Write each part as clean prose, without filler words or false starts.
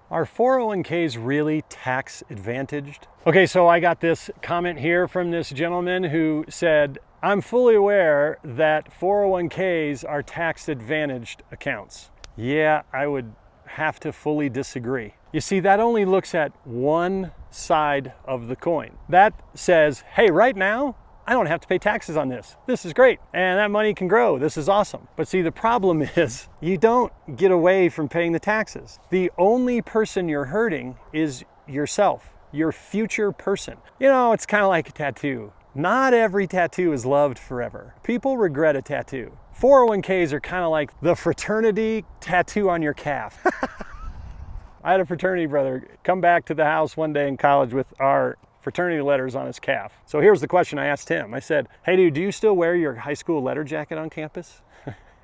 Are 401ks really tax advantaged? Okay, so I got this comment here from this gentleman who said, I'm fully aware that 401ks are tax advantaged accounts. Yeah, I would have to fully disagree. You see, that only looks at one side of the coin. That says, hey, right now, I don't have to pay taxes on this. This is great. And that money can grow. This is awesome. But see, the problem is you don't get away from paying the taxes. The only person you're hurting is yourself, your future person. You know, it's kind of like a tattoo. Not every tattoo is loved forever. People regret a tattoo. 401ks are kind of like the fraternity tattoo on your calf. I had a fraternity brother come back to the house one day in college with our fraternity letters on his calf. So here's the question I asked him. I said, hey dude, do you still wear your high school letter jacket on campus?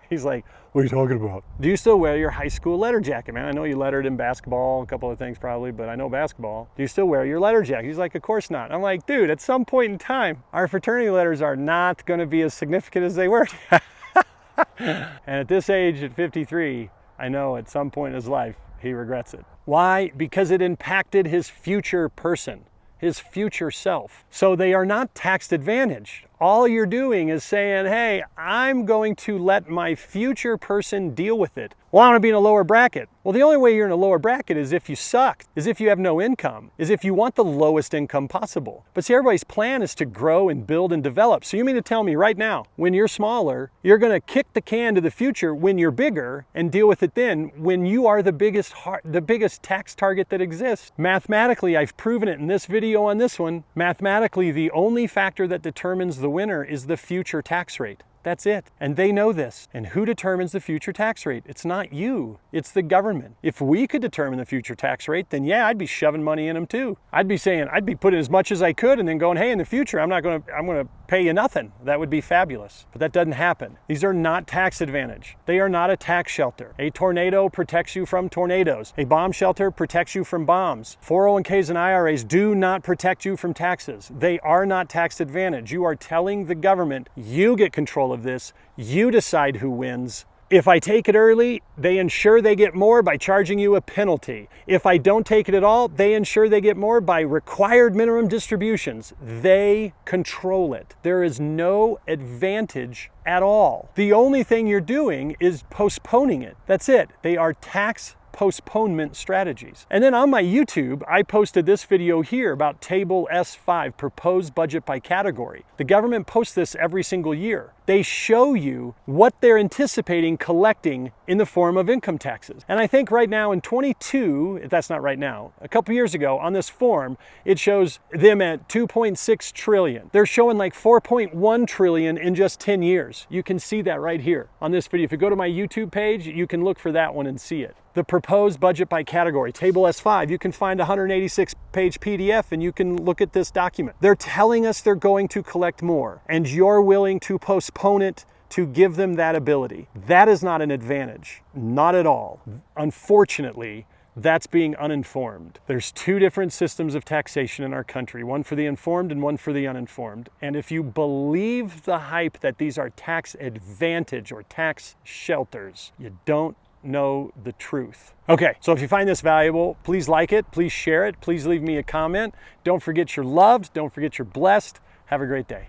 He's like, what are you talking about? Do you still wear your high school letter jacket, man? I know you lettered in basketball, a couple of things probably, but I know basketball. Do you still wear your letter jacket? He's like, of course not. I'm like, dude, at some point in time, our fraternity letters are not gonna be as significant as they were. And at this age, at 53, I know at some point in his life, he regrets it. Why? Because it impacted his future person, his future self. So they are not tax advantaged. All you're doing is saying, hey, I'm going to let my future person deal with it. Well, I want to be in a lower bracket. Well, the only way you're in a lower bracket is if you suck, is if you have no income, is if you want the lowest income possible. But see, everybody's plan is to grow and build and develop. So you mean to tell me right now, when you're smaller, you're going to kick the can to the future when you're bigger and deal with it then when you are the biggest tax target that exists. Mathematically, I've proven it in this video on this one. Mathematically, the only factor that determines the winner is the future tax rate. That's it. And they know this. And who determines the future tax rate? It's not you, it's the government. If we could determine the future tax rate, then yeah, I'd be shoving money in them too. I'd be putting as much as I could and then going, hey, in the future, I'm gonna pay you nothing. That would be fabulous. But that doesn't happen. These are not tax advantage. They are not a tax shelter. A tornado protects you from tornadoes. A bomb shelter protects you from bombs. 401ks and IRAs do not protect you from taxes. They are not tax advantage. You are telling the government, you get control of this, you decide who wins. If I take it early, they ensure they get more by charging you a penalty. If I don't take it at all, they ensure they get more by required minimum distributions. They control it. There is no advantage at all. The only thing you're doing is postponing it. That's it. They are tax postponement strategies. And then on my YouTube, I posted this video here about Table S5, proposed budget by category. The government posts this every single year. They show you what they're anticipating collecting in the form of income taxes. And I think right now in 22, if that's not right now, a couple years ago on this form, it shows them at 2.6 trillion. They're showing like 4.1 trillion in just 10 years. You can see that right here on this video. If you go to my YouTube page, you can look for that one and see it. The proposed budget by category, Table S5, you can find a 186-page PDF and you can look at this document. They're telling us they're going to collect more, and you're willing to postpone it to give them that ability. That is not an advantage, not at all. Unfortunately, that's being uninformed. There's two different systems of taxation in our country, one for the informed and one for the uninformed. And if you believe the hype that these are tax advantage or tax shelters, you don't know the truth. Okay, so if you find this valuable, please like it, please share it, please leave me a comment. Don't forget you're loved, don't forget you're blessed. Have a great day.